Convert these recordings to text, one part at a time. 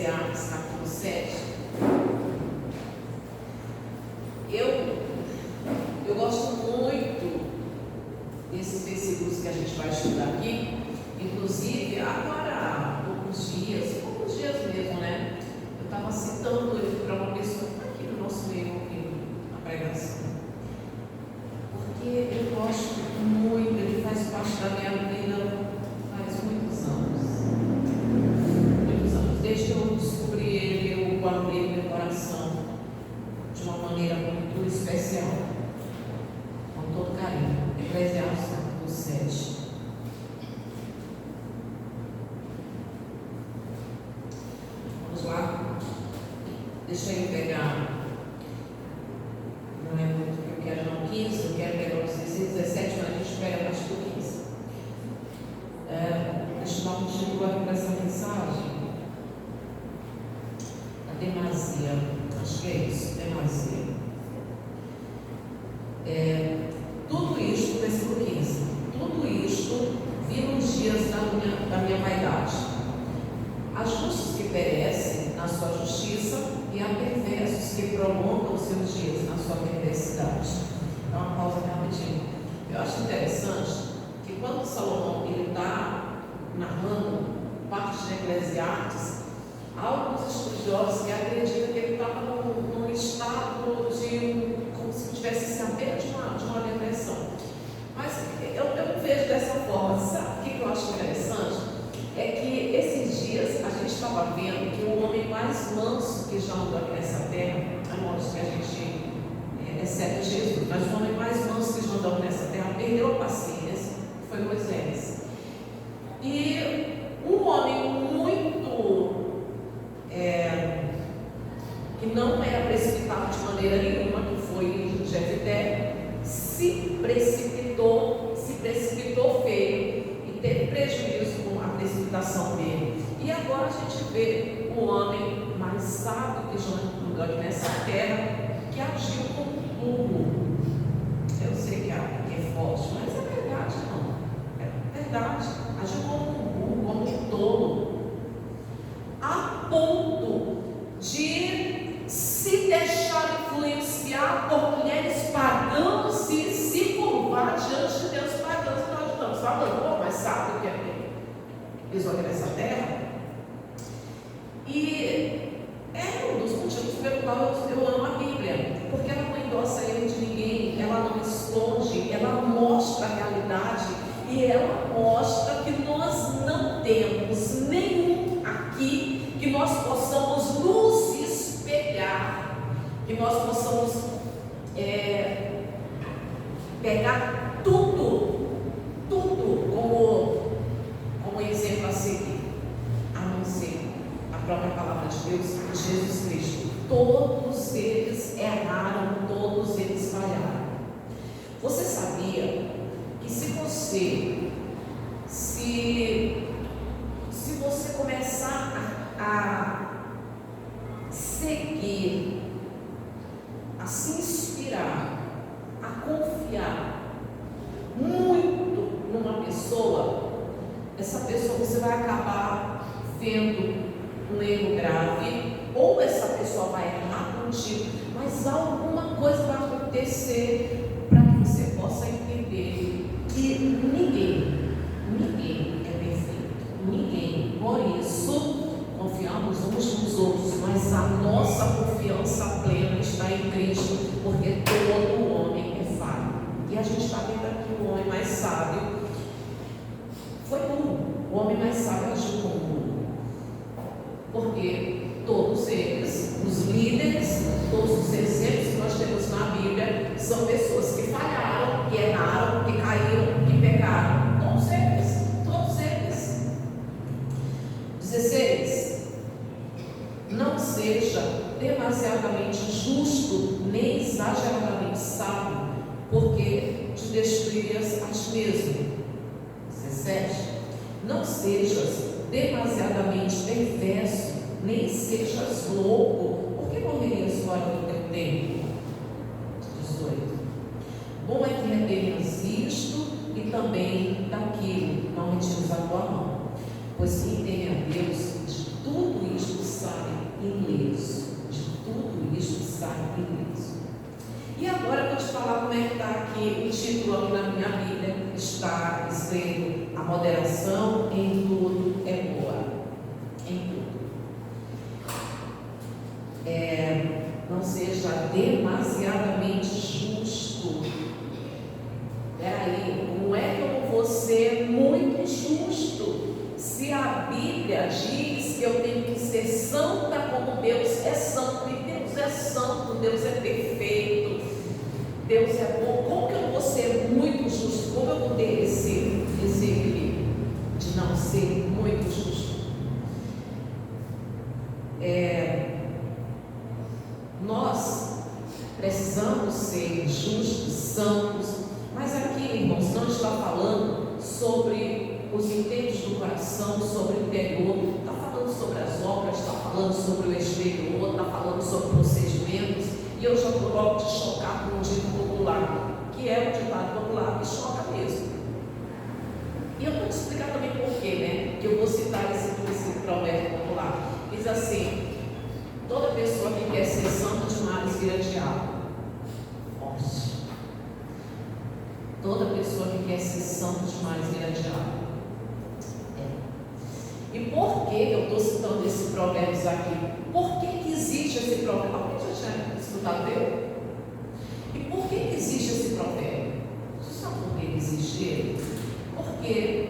Eclesiastes, capítulo 7. Eu gosto muito desses versículos que a gente vai estudar aqui. Inclusive, agora há poucos dias mesmo, né? Eu estava citando ele para uma pessoa que está aqui no nosso meio, na pregação. Porque eu gosto muito, ele faz parte da minha vida faz muitos anos. Muitos anos. Desde que eu descobri ele, eu guardei meu coração de uma maneira muito especial, com todo carinho. Eclesiastes, capítulo 7. Vamos lá. Deixa eu pegar. Não é muito que eu quero, não. 15. Eu quero pegar os 16, 17, mas a gente pega mais do 15. Deixa eu dar um título aqui para essa mensagem. A demasia. Acho que é isso. Demasia. Tudo isto, versículo 15. Tudo isto vi nos dias da minha vaidade. Há justos que perecem na sua justiça e há perversos que prolongam os seus dias na sua perversidade. Dá uma pausa rapidinho. Eu acho interessante que quando Salomão está narrando parte de Eclesiastes, há alguns estudiosos que acreditam que ele estava num estado de como se estivesse à beira de uma depressão. Mas eu não vejo dessa forma. Sabe o que eu acho interessante? É que esses dias a gente estava vendo que o homem mais manso que já andou aqui nessa terra, a nós que a gente exceto Jesus, mas o homem mais manso que já andou nessa terra perdeu a paciência, foi Moisés. E um homem muito que não era precipitado de maneira nenhuma, que foi Jefté, se precipitou feio e teve prejuízo com a precipitação dele. E agora a gente vê o homem mais sábio que já andou aqui nessa terra, que agiu como burro. Eu sei que é forte, mas é verdade, não. É verdade. Agiu como um burro, como um tolo, a ponto de se deixar influenciar por mulheres pagãs e se curvar diante de Deus pagãos. Nós estamos falando, mas sabe o que é pisou aqui nessa terra? E é um dos motivos pelo qual eu amo a Bíblia, porque ela não endossa erro de ninguém, ela não esconde, ela mostra a realidade e ela mostra que nós não temos nenhum aqui que nós possamos nos espelhar, que nós possamos pegar tudo como exemplo a seguir, a não ser a própria palavra de Deus, Jesus Cristo. Todos eles erraram, todos eles falharam. Você sabia que se você começar a seguir, a se inspirar, a confiar muito numa pessoa, essa pessoa você vai acabar vendo um erro grave, ou essa pessoa vai errar contigo, mas alguma coisa vai acontecer para que você possa entender que ninguém é perfeito, ninguém. Por isso, confiamos uns nos outros, mas a nossa confiança plena está em Cristo, porque todo homem é falho. E a gente está vendo aqui o homem mais sábio foi burro. O homem mais sábio agiu como burro, porque todos eles, os líderes, todos os exemplos que nós temos na Bíblia, são pessoas que falharam, que erraram, que caíram, que pecaram. Todos eles. 16. Não seja demasiadamente justo, nem exageradamente sábio, porque te destruirias a ti mesmo. 17. Não sejas demasiadamente perverso, nem sejas louco, porque morrerias fora do teu tempo. 18. Bom é que retenhas isto e também daquilo, não retires a tua mão, pois quem teme a Deus de tudo isto sabe isso. E agora eu vou te falar como é que está aqui o título aqui na minha Bíblia. Está escrito: a moderação em tudo é boa. Em tudo. Não seja demasiadamente justo. Peraí, como é que eu vou ser muito justo se a Bíblia diz que eu tenho que ser santa como Deus é santo? E Deus é santo, Deus é perfeito, Deus é bom. Como que eu vou ser muito justo? Como eu vou ter esse equilíbrio de não ser muito justo? Nós precisamos ser justos, santos, mas aqui, irmãos, não está falando sobre os intentos do coração, sobre o interior, está falando sobre as obras, está falando sobre o exterior, está falando sobre procedimentos. E eu já vou te chocar com um dito popular, que é um ditado popular que choca mesmo. E eu vou te explicar também por quê, né? Que eu vou citar esse provérbio popular. Diz assim: toda pessoa que quer ser santa demais vira diabo. Forte. Toda pessoa que quer ser santa demais vira diabo. E por que eu estou citando esse provérbio aqui? Por que existe esse provérbio? Alguém já tinha escutado dele? E por que existe esse provérbio? Você sabe por que existe ele? Porque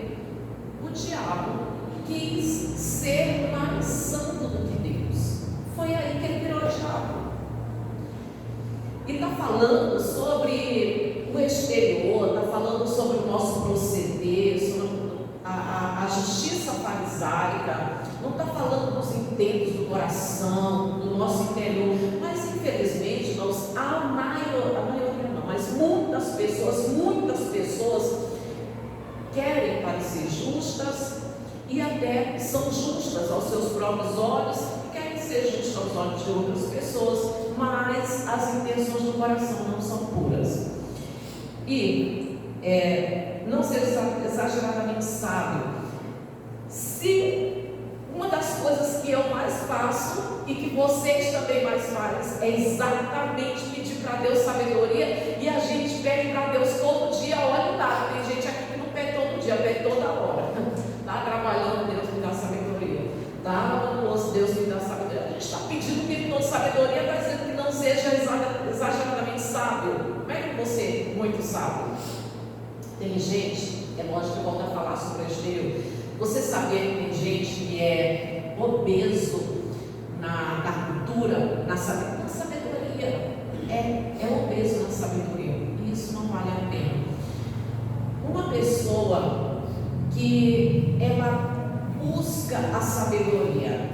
o diabo quis ser mais santo do que Deus. Foi aí que ele virou diabo. E está falando sobre o exterior, está falando sobre o nosso proceder, sobre a justiça farisaica, não está falando dos intentos do coração, do nosso interior. Mas infelizmente, nós, a maioria não, mas muitas pessoas querem parecer justas e até são justas aos seus próprios olhos, querem ser justas aos olhos de outras pessoas, mas as intenções do coração não são puras. E não ser exageradamente sábio. Se uma das coisas que eu mais faço e que vocês também mais fazem é exatamente pedir para Deus sabedoria, e a gente pede para Deus todo dia. Olha lá, tem gente aqui que não pede todo dia, pede toda hora. Está trabalhando, Deus me dá sabedoria. Está lavando louça, Deus me dá sabedoria. A gente está pedindo que ele toda sabedoria, está dizendo que não seja exageradamente sábio. Como é que você muito sábio? Tem gente, é lógico que eu volto a falar sobre o exterior. Você sabia que tem gente que é obeso na cultura, na sabedoria? É obeso na sabedoria. E isso não vale a pena. Uma pessoa que ela busca a sabedoria,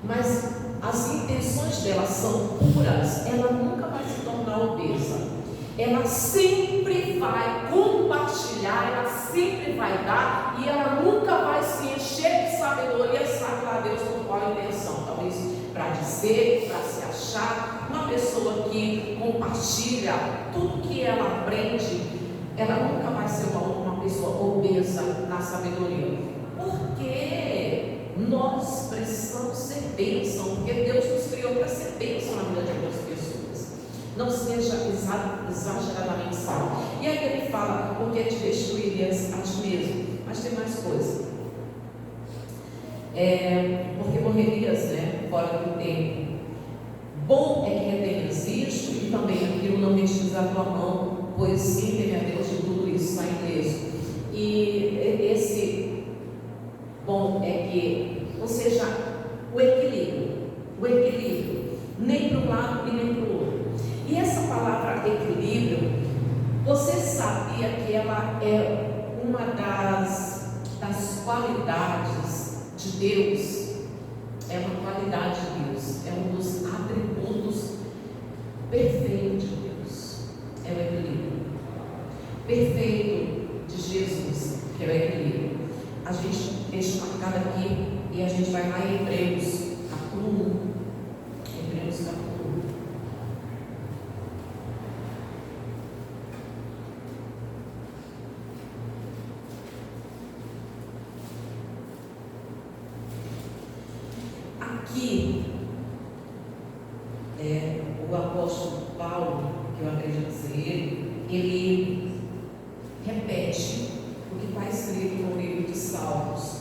mas as intenções dela são puras, ela nunca vai se tornar obesa. Ela sempre vai compartilhar, ela sempre vai dar, e ela nunca vai se encher de sabedoria, sabe lá Deus com qual intenção, talvez para dizer, para se achar. Uma pessoa que compartilha tudo que ela aprende, ela nunca vai ser uma pessoa obesa na sabedoria, porque nós precisamos ser bênção, porque Deus nos criou para ser bênção na vida de outras pessoas. Não seja exageradamente sábio. E aí ele fala: porque te destruirias a ti mesmo. Mas tem mais coisa. Porque morrerias, fora do tempo. Bom é que retenhas isto, e também aquilo não retires a tua mão, pois sim, teme a Deus de tudo isso, está ileso. E esse bom é que, ou seja, o equilíbrio, nem para um lado e nem para o outro. E essa palavra equilíbrio, você sabia que ela é uma das qualidades de Deus? É uma qualidade de Deus, é um dos atributos perfeitos de Deus, é o equilíbrio. Perfeito de Jesus, que é o equilíbrio. A gente deixa marcado aqui e a gente vai lá em Hebreus, capítulo 1. Hebreus, capítulo 1. Aqui, o o apóstolo Paulo, que eu acredito ser ele repete o que está escrito no livro de Salmos.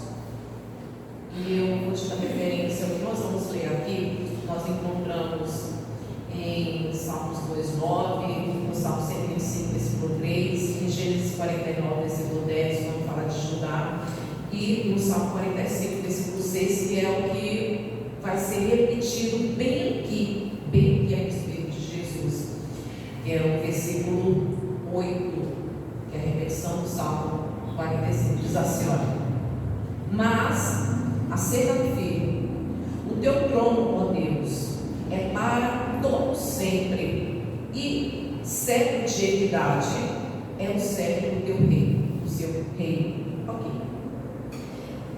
E eu vou te dar referência ao que nós vamos ler aqui. Nós encontramos em Salmos 2,9, no Salmo 125, versículo 3, em Gênesis 49, versículo 10, quando fala de Judá, e no Salmo 45, versículo 6, que é o que vai ser repetido bem aqui a respeito de Jesus, que é o versículo 8, que é a repetição do Salmo 45, diz assim: olha, mas acerca do Filho, o teu trono, ó Deus, é para todo sempre, e cetro de equidade é o cetro do teu reino, do seu reino. Ok.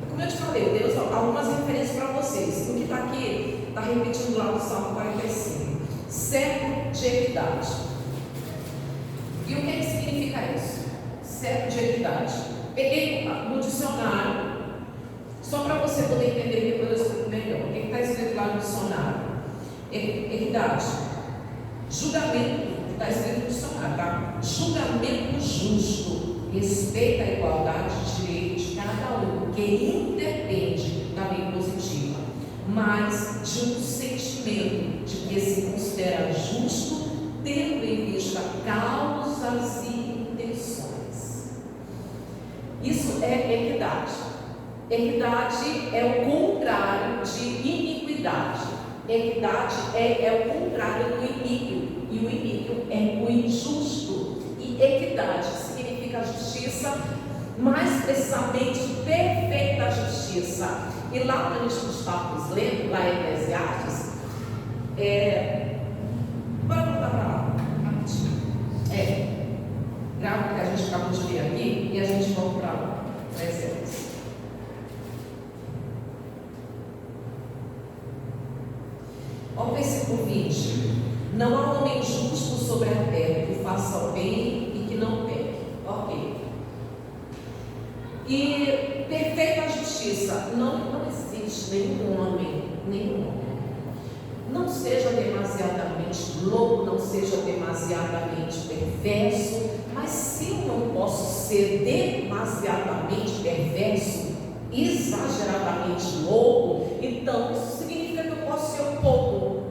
Como eu te falei, eu dei algumas referências para vocês. O que está aqui, está repetindo lá no Salmo 45. Cetro de equidade. E o que significa isso? Cetro de equidade. Peguei no dicionário, só para você poder entender, depois eu explico melhor. O que está escrito lá no dicionário? Equidade. Julgamento, está escrito no dicionário, tá? Julgamento justo, respeita a igualdade de direito de cada um, que independe da lei positiva, mas de um sentimento de que se considera justo, tendo em vista causas e intenções. Isso é equidade. Equidade é o contrário de iniquidade. Equidade é o contrário do iníquo, e o iníquo é o injusto. E equidade significa justiça, mais precisamente perfeita justiça. E lá quando a gente estava lendo, lá em Eclesiastes, bora voltar para lá, rapidinho. Grava o que a gente acabou de ler aqui e a gente volta para lá, Eclesiastes. Olha o versículo 20. Não há homem justo sobre a terra que faça o bem e que não peque. Ok. E perfeita justiça. Não existe nenhum homem. Não seja demasiadamente louco, não seja demasiadamente perverso. Mas se eu não posso ser demasiadamente perverso, exageradamente louco, então isso significa que eu posso ser um pouco.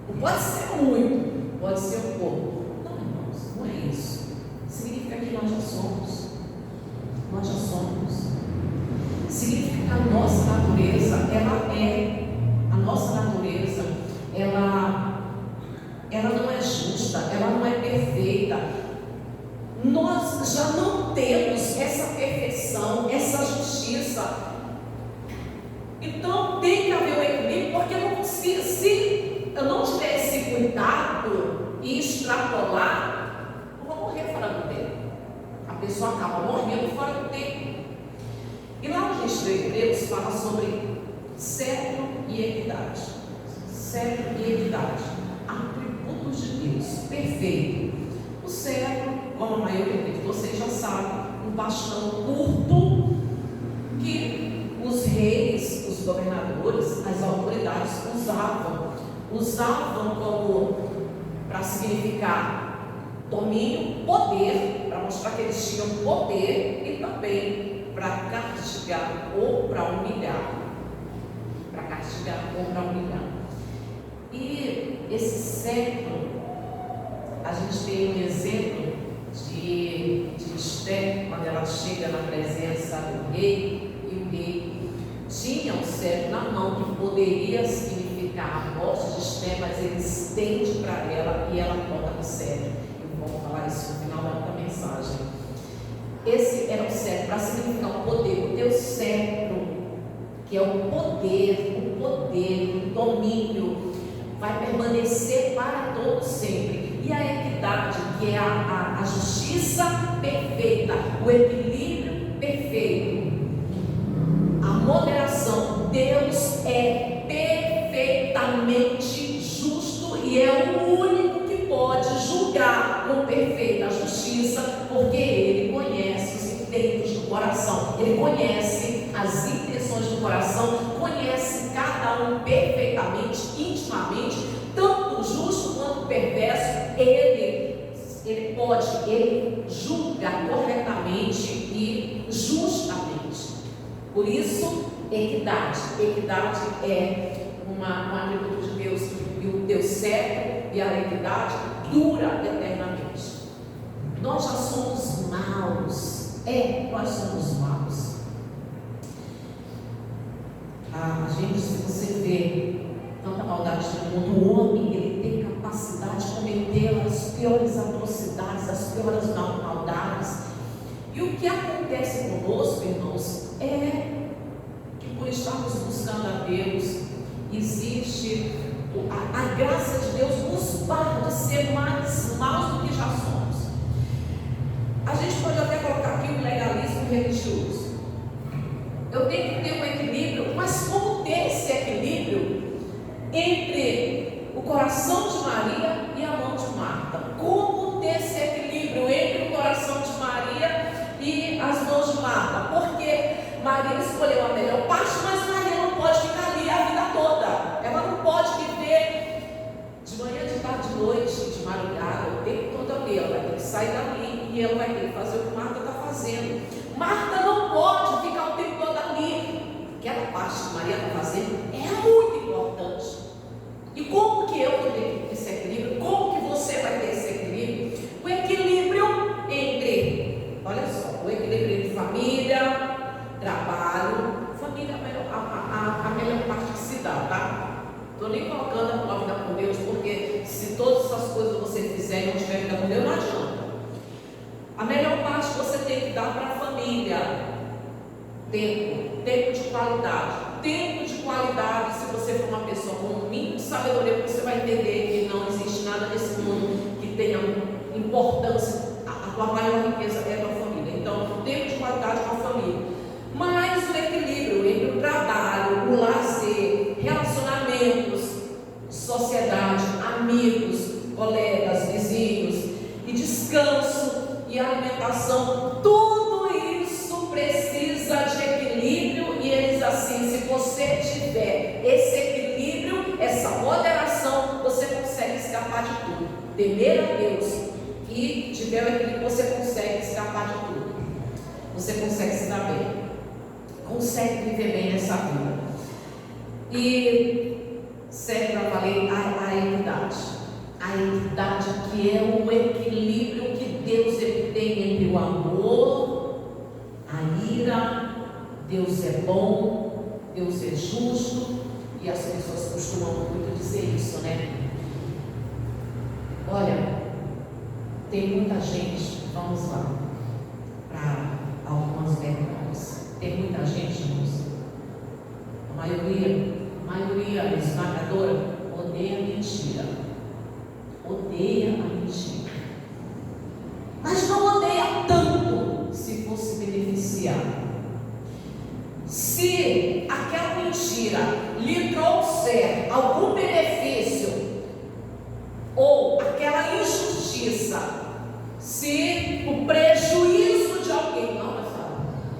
Não pode ser muito, pode ser um pouco. Não, irmãos, não é isso. Significa que nós já somos. Nós já somos. Significa que a nossa natureza, a nossa natureza, ela não é justa, ela não é perfeita. Nós já não temos essa perfeição, essa justiça. Então tem que haver um equilíbrio, porque eu não consigo, se eu não tiver esse cuidado e extrapolar, eu vou morrer fora do tempo. A pessoa acaba morrendo fora do tempo. E lá no texto de Hebreus fala sobre cetro e equidade. Cetro e equidade, atributos de Deus, perfeito. O cetro, como a maioria de vocês já sabem, um bastão curto que os reis, os governadores, as autoridades usavam como para significar domínio, poder, para mostrar que eles tinham poder, e também para castigar ou para humilhar. Para castigar ou para humilhar. E esse cetro, a gente tem um exemplo de Esther, quando ela chega na presença do rei, e o rei tinha um cetro na mão que poderia significar a morte de Esther, mas ele estende para ela e ela toca no cetro. Eu vou falar isso no final da mensagem. Esse era o cetro para significar o poder. O teu cetro, que é o poder, o domínio, vai permanecer para todo sempre. E a equidade, que é a justiça perfeita, o equilíbrio perfeito, a moderação. Deus é perfeitamente justo e é o único que pode julgar com perfeita justiça, porque Ele conhece os inteiros do coração, Ele conhece as intenções do coração, conhece cada um perfeitamente, intimamente, tanto o justo quanto o perverso, ele julga corretamente e justamente. Por isso, equidade. Equidade é um atributo de Deus, e o Deus certo e a equidade dura eternamente. Nós já somos maus. Nós somos maus. Gente, se você vê tanta maldade no mundo, o homem, ele tem capacidade de cometer as piores atrocidades, as piores maldades. E o que acontece conosco, irmãos, é que por estarmos buscando a Deus, existe a graça de Deus nos barra de ser mais maus do que já somos. A gente pode até colocar aqui um legalismo religioso. Eu tenho que ter um equilíbrio, mas como ter esse equilíbrio entre o coração de Maria e a mão de Marta? Como ter esse equilíbrio entre o coração de Maria e as mãos de Marta? Porque Maria escolheu a melhor parte, mas Maria não pode ficar ali a vida toda. Ela não pode viver de manhã, de tarde, de noite, de madrugada, o tempo todo ali. Ela vai ter que sair dali e ela vai ter que fazer o que Marta está fazendo. Marta não pode ficar o tempo todo ali. Aquela parte que Maria está fazendo é muito importante. E como que eu vou ter esse equilíbrio? Como que você vai ter esse equilíbrio? O equilíbrio entre, olha só, o equilíbrio entre família, trabalho. Família é a melhor parte que se dá, tá? Estou nem colocando a tua vida com Deus, porque se todas essas coisas você fizer e não tiver vida com Deus, não adianta. A melhor parte você tem que dar para a família. Tempo de qualidade. Tempo de qualidade, se você for uma pessoa com um mínimo de sabedoria, você vai entender que não existe nada nesse mundo que tenha importância. A tua maior riqueza é a tua família. Então, tempo de qualidade com a família. Mas o equilíbrio entre o trabalho, o lazer, relacionamentos, sociedade, amigos, colegas, vizinhos, e descanso e alimentação, tudo isso precisa de equilíbrio. E eles assim, se você tiver esse equilíbrio, essa moderação, você consegue escapar de tudo. Temer a Deus e tiver o equilíbrio, você consegue escapar de tudo. Você consegue se dar bem, consegue viver bem nessa vida. E serve para valer a equidade. A equidade que é o equilíbrio que Deus tem entre o amor, a ira. Deus é bom, Deus é justo, e as pessoas costumam muito dizer isso, né? Olha, tem muita gente, vamos lá, para algumas verdades. Tem muita gente, irmãos, a maioria esmagadora, odeia a mentira. Odeia a mentira. Mas não odeia tanto se fosse beneficiar. Se aquela mentira lhe trouxer algum benefício, ou aquela injustiça, se o prejuízo de alguém, não, mas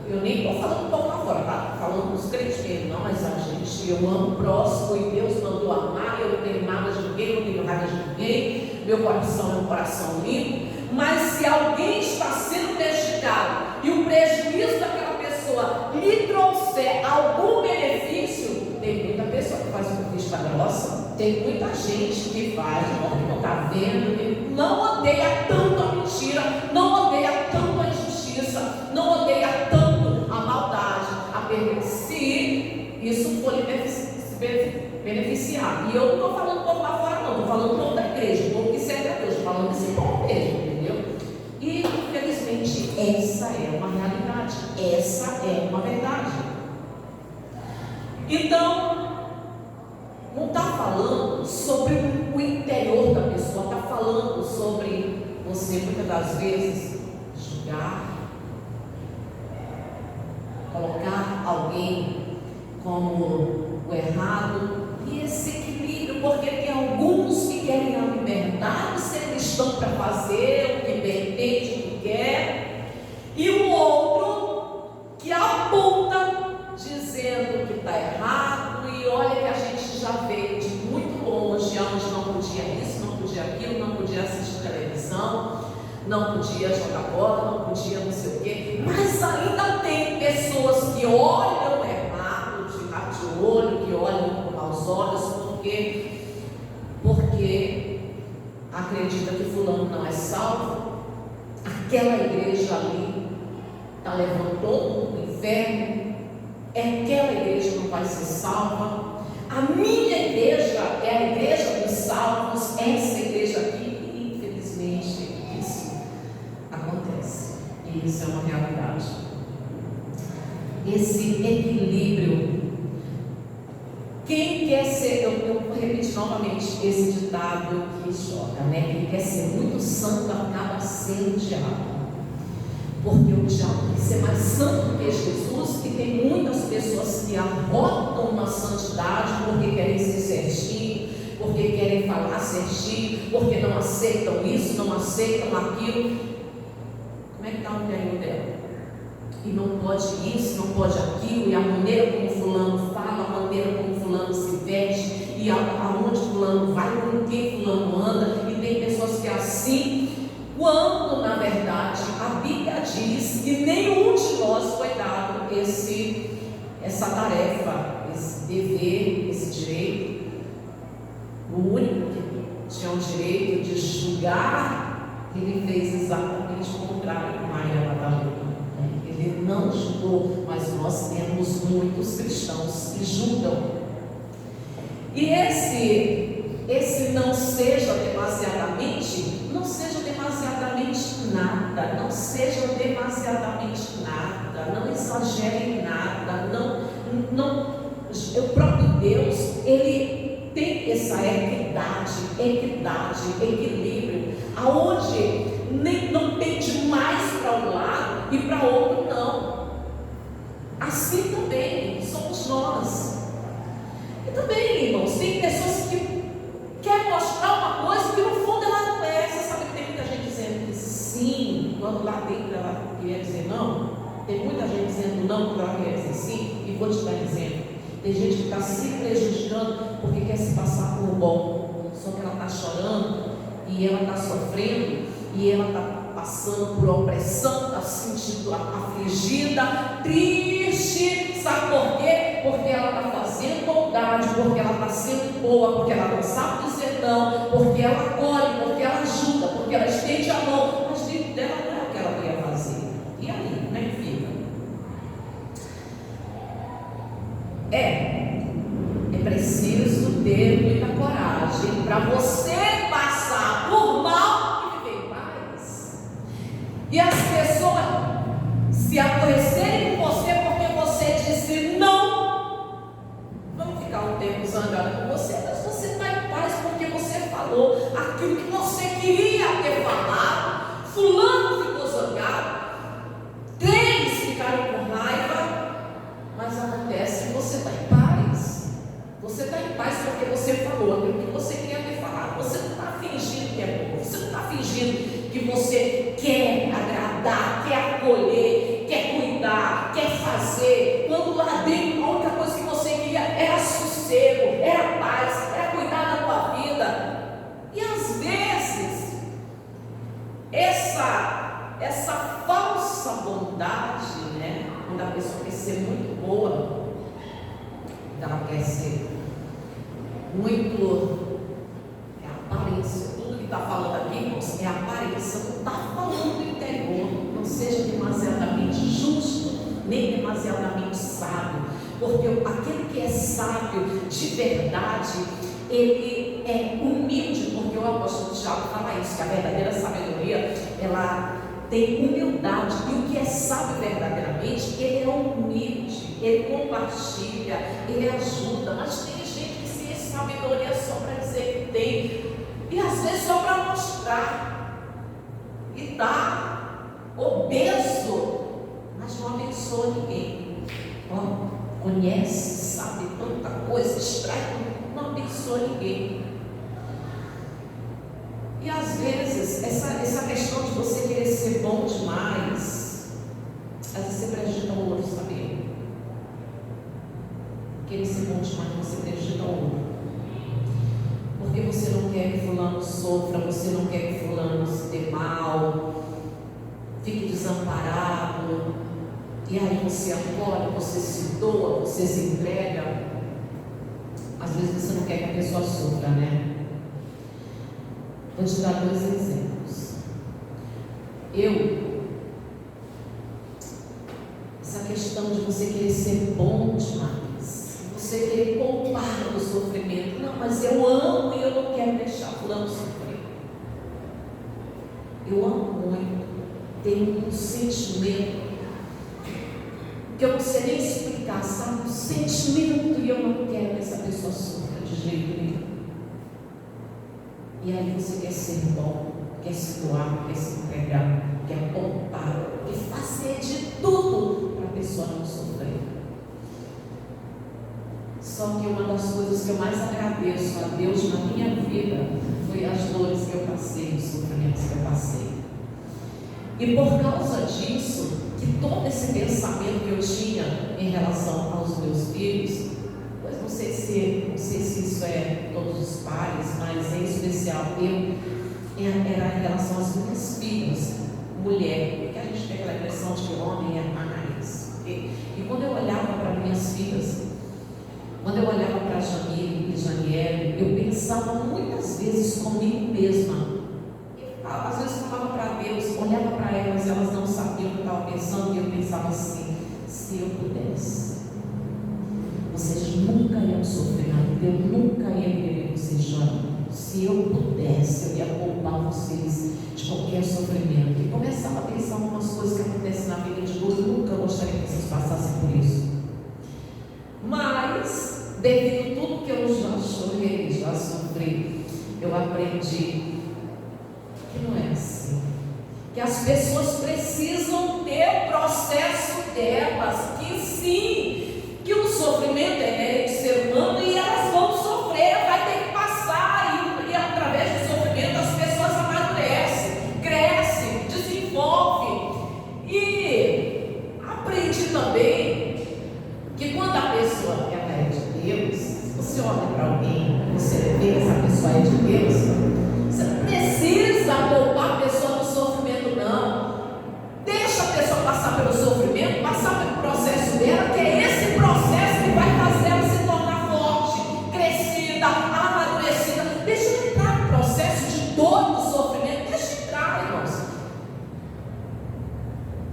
eu nem estou falando por lá fora, tá? Falando dos crentes mesmo, não, mas a gente, eu amo o próximo e Deus mandou amar, eu não tenho nada de ninguém, não tenho nada de ninguém, meu coração é um coração limpo. Mas se alguém está sendo prejudicado e o prejuízo daquela pessoa lhe trouxer algum benefício, tem muita pessoa que faz uma vista grossa, tem muita gente que faz, porque não está vendo, não odeia tanto a mentira, não odeia tanto a injustiça, não odeia tanto a maldade, a perda, se isso for lhe beneficiar. E eu não estou falando do povo lá fora, não, estou falando do povo da igreja, o povo que serve a Deus, estou falando desse povo mesmo, entendeu? E infelizmente essa é uma realidade, essa é uma verdade. Então, não está falando sobre o interior da pessoa, está falando sobre você muitas das vezes julgar, colocar alguém como o errado, e esse equilíbrio, porque tem alguns que querem a liberdade, ser cristão para fazer o que bem entende, o que quer, e o outro que aponta dizendo que está errado, e olha que a gente televisão, não podia jogar bola, não podia não sei o quê, mas ainda tem pessoas que olham errado, de ficar de olho, que olham com maus olhos, porque acredita que fulano não é salvo, aquela igreja ali está levando todo mundo para o inferno, aquela igreja não vai ser salva, a minha igreja é a igreja dos salvos, essa igreja aqui, infelizmente, isso acontece, e isso é uma realidade. Esse equilíbrio, quem quer ser, eu vou repetir novamente esse ditado que choca, né? Quem quer ser muito santo acaba sendo o diabo, porque o diabo quer ser mais santo do que Jesus, e tem muitas pessoas que arrotam uma santidade porque querem ser certinho, porque querem falar certinho, porque não aceitam isso, não aceitam aquilo. Como é que está o interior dela? E não pode isso, não pode aquilo, e a maneira como fulano fala, a maneira como fulano se veste, e aonde fulano vai, com quem fulano anda, e tem pessoas que é assim, quando na verdade a Bíblia diz que nenhum de nós foi dado essa tarefa, esse dever, esse direito. O único que tinha o direito de julgar, ele fez exatamente o contrário com Maria Madalena. Ele não julgou, mas nós temos muitos cristãos que julgam. E esse não seja demasiadamente nada, não seja demasiadamente nada, não exagere em nada, o próprio Deus, ele tem essa equidade, equilíbrio, aonde não tem demais para um lado e para outro não. Assim também somos nós. E também, irmãos, tem pessoas que querem mostrar uma coisa que no fundo ela não é. Você sabe que tem muita gente dizendo que sim, quando lá dentro ela queria dizer não. Tem muita gente dizendo não quando ela queria dizer sim. E vou te dar exemplo. Tem gente que está se prejudicando porque quer se passar por bom, só que ela está chorando e ela está sofrendo e ela está passando por opressão, está se sentindo afligida, triste. Sabe por quê? Porque ela está fazendo bondade, porque ela está sendo boa, porque ela não sabe dizer não, porque ela acolhe, porque ela ajuda, porque ela estende a mão, mas dentro dela não é o que ela queria fazer. E aí, como é que fica? É preciso ter muita coragem para você passar por mal e viver em paz. E as pessoas se aborrecerem com você porque você disse não, vão ficar um tempo zangados com você, mas você está em paz porque você falou aquilo que você queria ter falado. Fulano ficou zangado, 3 ficaram com raiva, mas acontece que você está em paz. Você está em paz porque você falou aquilo que você queria ter falado. Você não está fingindo que é bom, você não está fingindo que você quer agradar, quer acolher, quer cuidar, quer fazer, quando lá dentro a única coisa que você queria era sossego, era paz, era cuidar da tua vida. E às vezes essa falsa bondade, né? Quando a pessoa quer ser muito boa, quando ela quer ser muito, é aparência. Tudo que está falando aqui, irmãos, é aparência, não está falando do interior. Não seja demasiadamente justo, nem demasiadamente sábio, porque aquele que é sábio de verdade, ele é humilde, porque o apóstolo Tiago fala isso, que a verdadeira sabedoria, ela tem humildade, e o que é sábio verdadeiramente, ele é humilde, ele compartilha, ele ajuda. Mas tem gente que se tem sabedoria só para dizer que tem, e às vezes só para mostrar, e está obeso, mas não abençoa ninguém. Conhece, sabe tanta coisa, extrai, não abençoa ninguém. E às vezes essa questão de você querer ser bom demais, às vezes você prejudica o outro, sabia? Querer ser bom demais, você prejudica o outro, porque você não quer que fulano sofra, você não quer que fulano fulano se dê mal, fique desamparado, e aí você acolhe, você se doa, você se entrega. Às vezes você não quer que a pessoa sofra, né? Vou te dar 2 exemplos. Essa questão de você querer ser bom demais, você querer poupar do sofrimento. Não, mas eu amo e eu não quero deixar fulano sofrer. Eu amo muito, tenho um sentimento que eu não sei nem explicar, sabe? Um sentimento, e eu não quero que essa pessoa sofra de jeito nenhum. E aí você quer ser bom, quer se doar, quer se entregar, quer poupar, quer fazer de tudo para a pessoa não sofrer. Só que uma das coisas que eu mais agradeço a Deus na minha vida foi as dores que eu passei, os sofrimentos que eu passei. E por causa disso, que todo esse pensamento que eu tinha em relação aos meus filhos, pois não sei se isso é todos os pais, mas em especial era em relação às minhas filhas, mulher, porque a gente tem aquela impressão de que o homem é mais. E quando eu olhava para minhas filhas, quando eu olhava para Jamile e Janiele, eu pensava muitas vezes comigo mesma. Às vezes eu falava para Deus, olhava para elas, elas não sabiam o que eu estava pensando, e eu pensava assim: se eu pudesse, vocês nunca iam sofrer na vida, eu nunca ia querer vocês chorando. Se eu pudesse, eu ia poupar vocês de qualquer sofrimento. E começava a pensar umas coisas que acontecem na vida de Deus, eu nunca gostaria que vocês passassem por isso. Mas, devido a tudo que eu já chorei, já sofri, eu aprendi que não é assim, que as pessoas precisam ter o processo delas, que sim, que o sofrimento é de ser humano e elas vão sofrer, vai ter que passar, e através do sofrimento as pessoas amadurecem, crescem, desenvolvem. E aprendi também que quando a pessoa ela é de Deus, você olha para alguém, você vê que essa pessoa é de Deus, você não precisa poupar a pessoa do sofrimento, não. Deixa a pessoa passar pelo sofrimento, passar pelo processo dela, que é esse processo que vai fazer ela se tornar forte, crescida, amadurecida. Deixa ela entrar no processo de dor do sofrimento, deixa entrar, irmãos.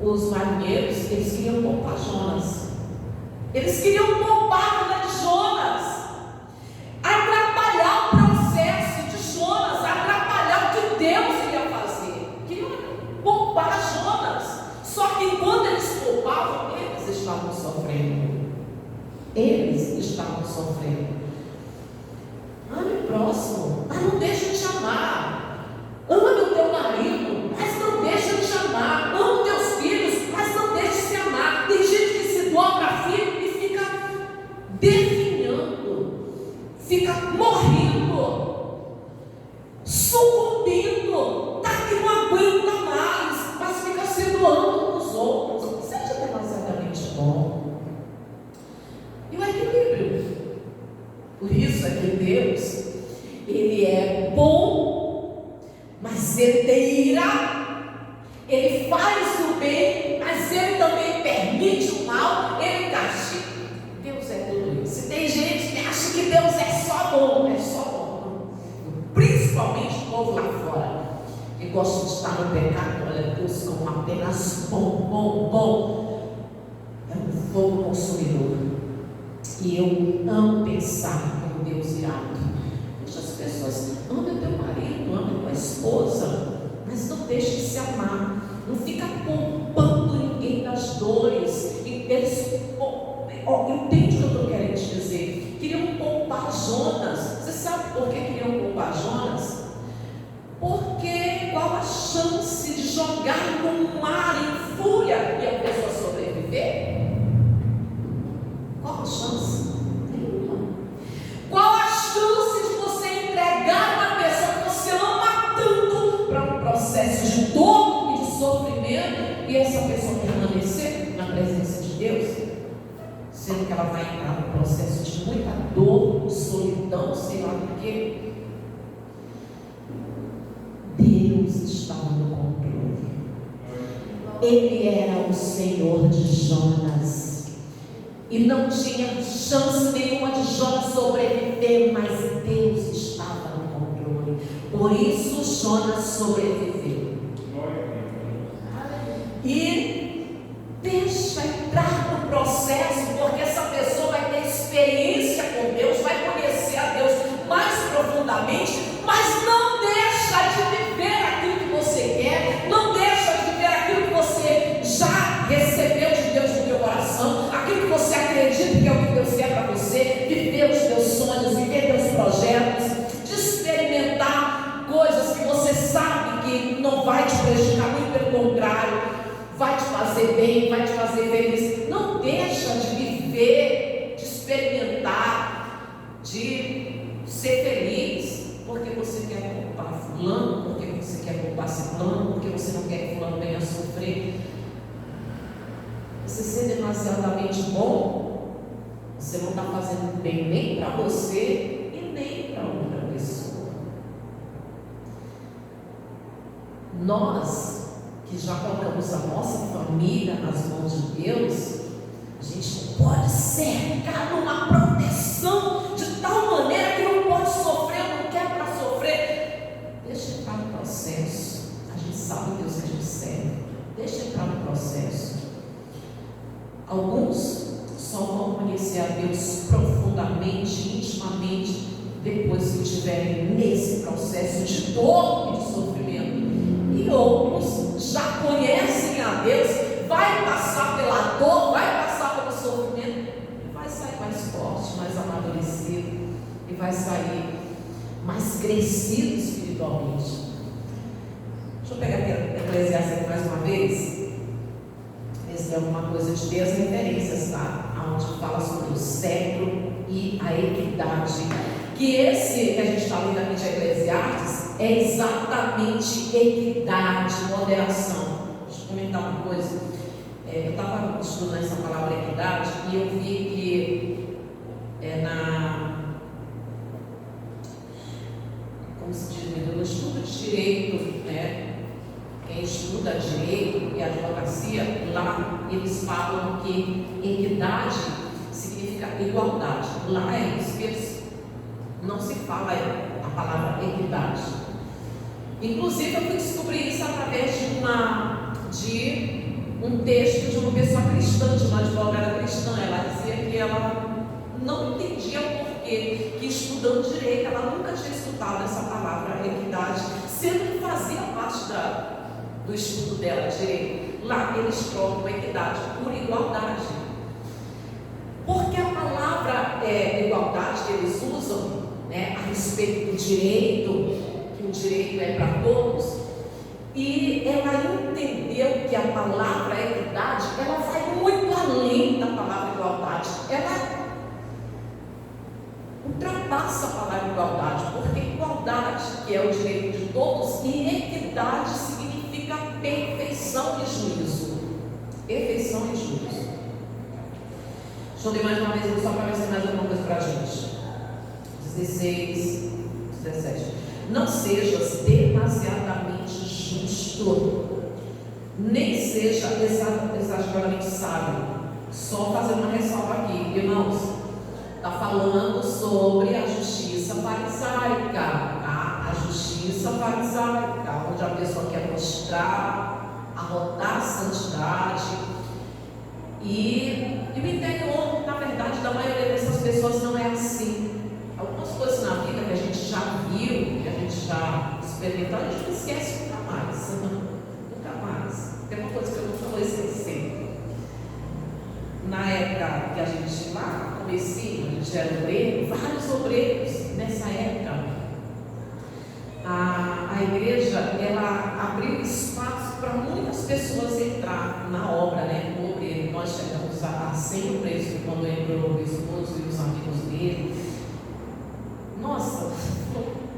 Os marinheiros, eles queriam poupar Jonas. Eles queriam poupar a vida de Jonas, atrapalhar o processo de Jonas, atrapalhar o que Deus iria fazer. Queriam poupar Jonas. Só que quando eles poupavam, eles estavam sofrendo. Eles estavam sofrendo. Ame o próximo, mas não deixa de te amar. Ame o teu marido, mas não deixa de te amar. Ame teus filhos, mas não deixa de se amar. Tem gente que se doa para filho e fica definhando, fica morrendo, sucumbindo, tá que não aguenta mais, mas fica se doando para os outros. Seja demasiadamente bom. E o equilíbrio. Por isso é que Deus, Ele é bom, mas Ele tem ira. Ele faz o bem, mas Ele também permite o mal. Ele castiga. Deus é tudo isso. Se tem gente que acha que Deus é só bom, principalmente o povo lá fora, que gosta de estar no pecado, olha Deus como apenas bom. É um fogo consumidor. E eu amo pensar como Deus irado. Deixa as pessoas, ame o teu marido, ame a tua esposa, mas não deixe de se amar. Não fica poupando ninguém das dores. Eles entende o que eu estou querendo te dizer. Queriam poupar Jonas. Você sabe por que queriam poupar Jonas? Porque qual a chance de jogar no mar em fúria e a pessoa sobreviver? Qual a chance? Nenhuma. Qual a chance de você entregar uma pessoa que você ama tanto para um processo de dor e de sofrimento e essa pessoa permanecer na presença de Deus? Sendo que ela vai entrar num processo de muita dor, solidão, sei lá do que. Deus ele era o Senhor de Jonas. E não tinha chance nenhuma de Jonas sobreviver, mas Deus estava no controle. Por isso Jonas sobreviveu. E deixa entrar no processo, porque essa pessoa vai ter experiência com Deus, vai conhecer a Deus mais profundamente, mas não deixa de viver aquilo que você quer, não deixa de viver aquilo que você já recebeu de Deus no teu coração, aquilo que você acredita que é o que Deus quer para você, viver os teus sonhos, viver teus projetos, de experimentar coisas que você sabe que não vai te prejudicar, muito pelo contrário, vai te fazer bem, vai te fazer feliz. Não deixa de viver, de experimentar, de ser feliz, porque você quer poupar fulano, porque você quer poupar ciclano, porque você não quer que fulano venha sofrer. Você ser demasiadamente bom, você não está fazendo bem nem para você e nem para outra pessoa. Nós que já colocamos a nossa família nas mãos de Deus, a gente não pode cercar numa proteção de tal maneira que não pode sofrer, não quer para sofrer. Deixa entrar no processo. A gente sabe o Deus que a gente serve. Deixa entrar no processo. Alguns só vão conhecer a Deus profundamente, intimamente, depois que estiverem nesse processo de dor e de sofrimento. E outros já conhecem a Deus, vai passar pela dor, vai passar pelo sofrimento, e vai sair mais forte, mais amadurecido, e vai sair mais crescido espiritualmente. Deixa eu pegar aqui Eclesiastes mais uma vez. Essa é uma coisa de 10 referências, tá? Onde fala sobre o século e a equidade. Que esse que a gente está lendo aqui de Eclesiastes é exatamente equidade, moderação. Deixa eu comentar uma coisa. Eu estava estudando essa palavra equidade e eu vi que como se diz, no estudo de direito, né? Quem estuda direito e advocacia, lá eles falam que equidade significa igualdade. Lá é isso que eles não se fala a palavra equidade. Inclusive eu fui descobrir isso através de um texto de uma pessoa cristã, de uma advogada cristã. Ela dizia que ela não entendia o porquê, que estudando direito ela nunca tinha escutado essa palavra equidade, sendo que fazia parte do estudo dela de direito. Lá eles trocam equidade por igualdade, porque a palavra igualdade que eles usam, né, a respeito do direito, que o direito é para todos, e ela entendeu que a palavra equidade, ela vai muito além da palavra igualdade, ela ultrapassa a palavra igualdade, porque igualdade, que é o direito de todos, e equidade significa perfeição e juízo. Perfeição e juízo. Deixa eu ler mais uma vez, só para ver se mais alguma coisa para a gente. 16, 17. Não sejas demasiadamente justo, nem seja exageradamente sábio. Só fazer uma ressalva aqui, irmãos. Está falando sobre a justiça farisaica, tá? A justiça farisaica, onde a pessoa quer mostrar, arrotar a santidade. E o interior, na verdade, da maioria dessas pessoas não é assim. Algumas coisas na vida que a gente já viu, que a gente já experimentou, a gente não esquece nunca mais. Nunca mais. Tem uma coisa que eu nunca vou esquecer. Na época que a gente lá, comecinho, a gente era obreiro, vários obreiros nessa época. A igreja, ela abriu espaço para muitas pessoas entrar na obra, né? O obreiro. Nós chegamos a 100 obreiros quando entrou o esposo e os amigos dele. Nossa,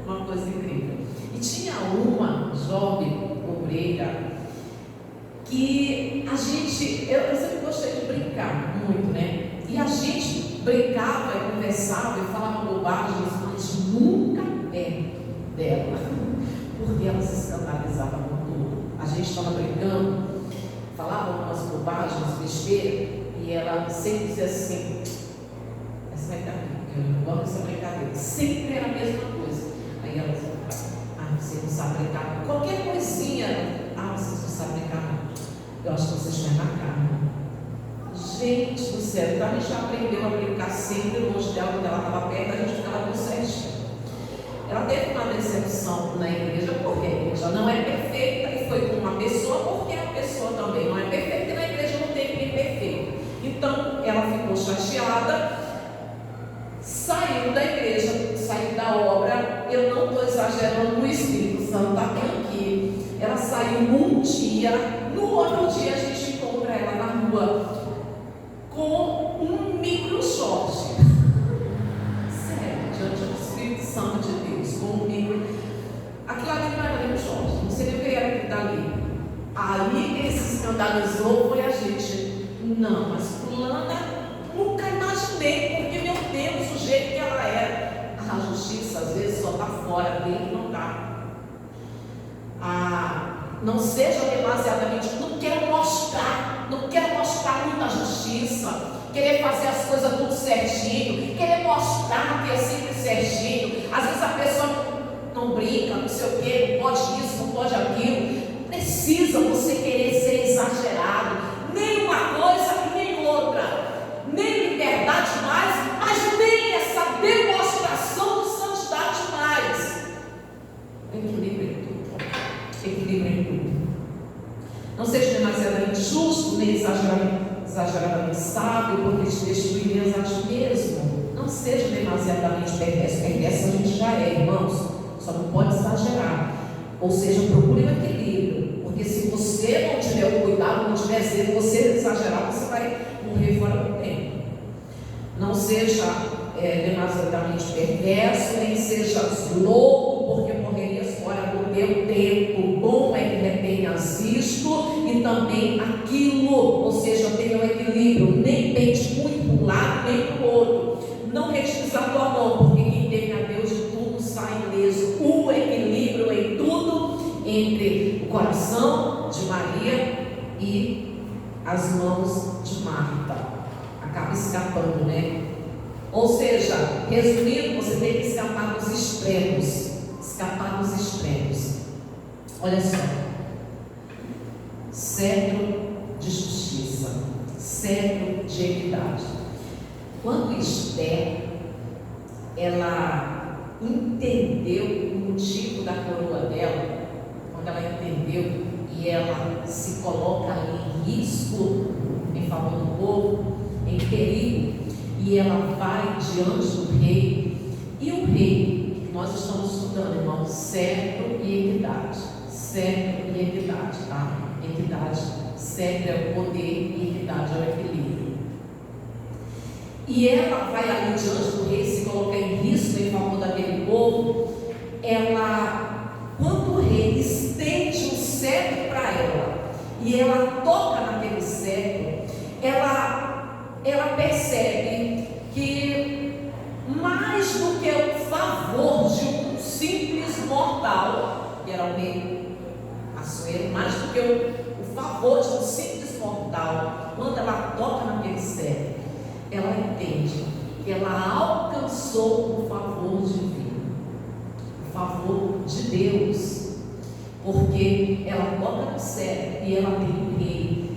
uma coisa incrível. E tinha uma jovem obreira que a gente, eu sempre gostei de brincar muito, né? E a gente brincava e conversava e falava bobagens, mas nunca perto dela, porque ela se escandalizava com tudo. A gente estava brincando, falava falava umas bobagens, besteira, e ela sempre dizia assim, essa vai estar aqui, eu gosto dessa brincadeira, sempre era a mesma coisa. Aí ela dizia, você não sabe brincar, qualquer coisinha, vocês não sabem brincar, eu acho que vocês estão na cara. Gente do céu, a gente já aprendeu a brincar sempre longe dela, quando ela estava perto, a gente ficava com certinho. Ela teve uma decepção na igreja, porque a igreja não é perfeita, e foi com uma pessoa, porque a pessoa também não é perfeita, e na igreja não tem ninguém perfeito. Então, ela ficou chateada, saiu da igreja, saiu da obra. Eu não estou exagerando, o Espírito Santo está aqui. Ela saiu um dia, no outro dia a gente encontra ela na rua, com um micro short. Sério, diante do Espírito Santo de Deus, com um micro. Aquilo ali não era nem um short, não sei nem o que era que está ali. Aí quem se escandalizou foi a gente. Não, mas fulana, nunca imaginei, porque meu Deus, o jeito que ela era. A justiça às vezes só está fora, dele não está. Não seja demasiadamente, não quero mostrar muita justiça, querer fazer as coisas tudo certinho, querer mostrar que é sempre certinho. Às vezes a pessoa não brinca, não sei o que, não pode isso, não pode aquilo. Precisa você querer ser exagerado, nem uma coisa e nem outra, nem liberdade mais, mas nem essa demonstração de santidade mais. Equilíbrio em tudo. Equilíbrio em tudo. Não seja demasiadamente justo, nem exageradamente sábio, porque te destruirias a ti mesmo. Não seja demasiadamente perverso. Perverso a gente já é, irmãos. Só não pode exagerar. Ou seja, procure um equilíbrio. Porque se você não tiver o cuidado, não tiver zelo, você exagerar, você vai morrer fora do tempo. Não seja demasiadamente perverso, nem seja louco, porque morrerias fora do teu tempo. Bom é que retenhas isto e também aquilo, ou seja, tenha um equilíbrio, nem pente muito para um lado nem para o outro. Não retires a tua mão, porque quem teme a Deus de tudo sai ileso. O equilíbrio em tudo, entre o coração de Maria e as mãos de Marta. Acaba escapando, né? Ou seja, resumindo, você tem que escapar dos extremos. Escapar dos extremos. Olha só. Cetro de justiça, cetro de equidade. Quando Esther, ela entendeu o motivo da coroa dela, quando ela entendeu e ela se coloca em risco em favor do povo, em perigo, e ela vai diante do rei, e o rei, que nós estamos estudando, irmão, cetro e equidade, cetro e equidade, tá? Equidade, cetro é o poder e equidade é o equilíbrio. E ela vai ali diante do rei, se colocar em risco em favor daquele povo. Quando o rei estende o cetro para ela, e ela toca naquele cetro, ela percebe que mais do que o favor de um simples mortal, que era o rei Assuero, mais do que o favor de um simples mortal, quando ela toca naquele cetro, ela entende que ela alcançou o favor divino, o favor de Deus, porque ela toca no cetro e ela tem um rei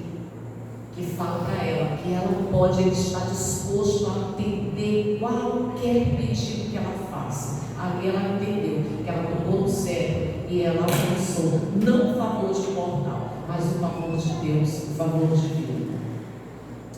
que fala para ela que ela pode, ele está disposto a atender qualquer pedido que ela faça. Ali ela entendeu que ela tocou no cetro e ela alcançou não o favor de mortal, mas o favor de Deus, o favor divino.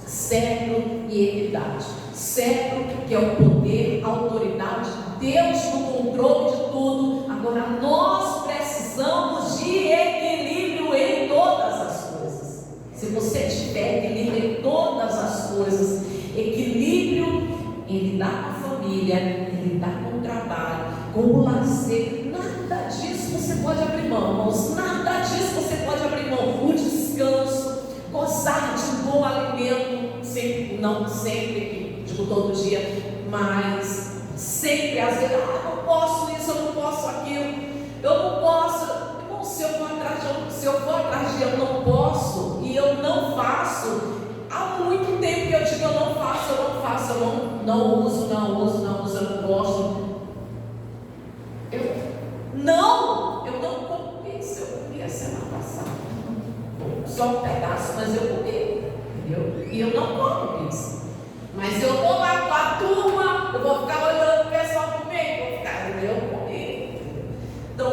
Cetro e equidade. Cetro, que é o poder, a autoridade, Deus no controle de tudo. Agora nós precisamos de equilíbrio em todas as coisas. Se você tiver equilíbrio em todas as coisas, equilíbrio em lidar com a família, em lidar com o trabalho, com o lazer, nada disso você pode abrir mão, irmãos. Nada disso você pode abrir mão. O descanso, gozar de um bom alimento, sempre, não sempre, digo todo dia, mas sempre, às vezes, eu não posso isso, eu não posso aquilo, eu não posso. Irmão, se eu for atrás de eu não posso, e eu não não uso, eu não gosto. Eu não comi isso, eu comi a semana passada. Só um pedaço, mas eu comi, entendeu? E eu não como isso. Mas eu vou lá com a turma, eu vou ficar olhando o pessoal comer, eu comi. Então,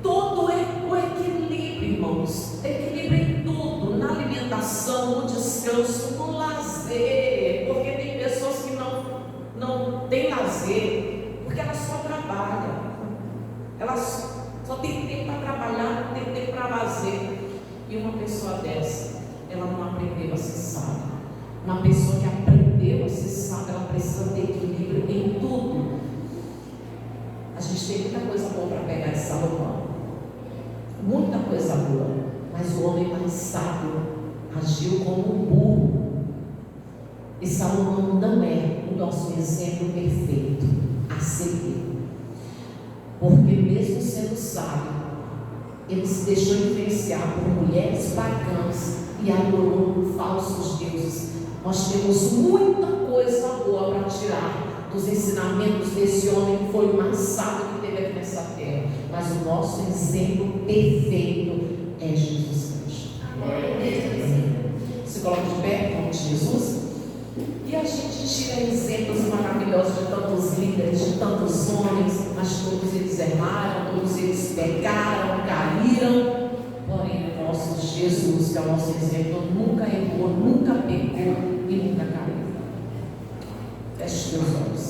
todo o equilíbrio, irmãos, equilíbrio em tudo, na alimentação, no descanso, no lazer, porque tem pessoas que não têm lazer, porque elas só trabalham, elas só tem tempo para trabalhar, não tem tempo para lazer. E uma pessoa dessa, ela não aprendeu a ser sábia. Uma pessoa que aprendeu a ser sábia, ela precisa ter equilíbrio em tudo. A gente tem muita coisa boa para pegar de Salomão, muita coisa boa, mas o homem mais sábio agiu como um burro. E Salomão não é o nosso exemplo perfeito a seguir, porque mesmo sendo sábio, ele se deixou influenciar por mulheres pagãs e adorou falsos deuses. Nós temos muita coisa boa para tirar dos ensinamentos desse homem que foi o mais sábio que teve aqui nessa terra, mas o nosso exemplo perfeito é Jesus Cristo. Se coloca de pé em nome de Jesus. E a gente tira exemplos maravilhosos de tantos líderes, de tantos homens, mas todos eles erraram, todos eles pecaram, caíram. Porém, o nosso Jesus, que é o nosso exemplo, nunca errou, nunca pecou e nunca caiu. Feche teus olhos.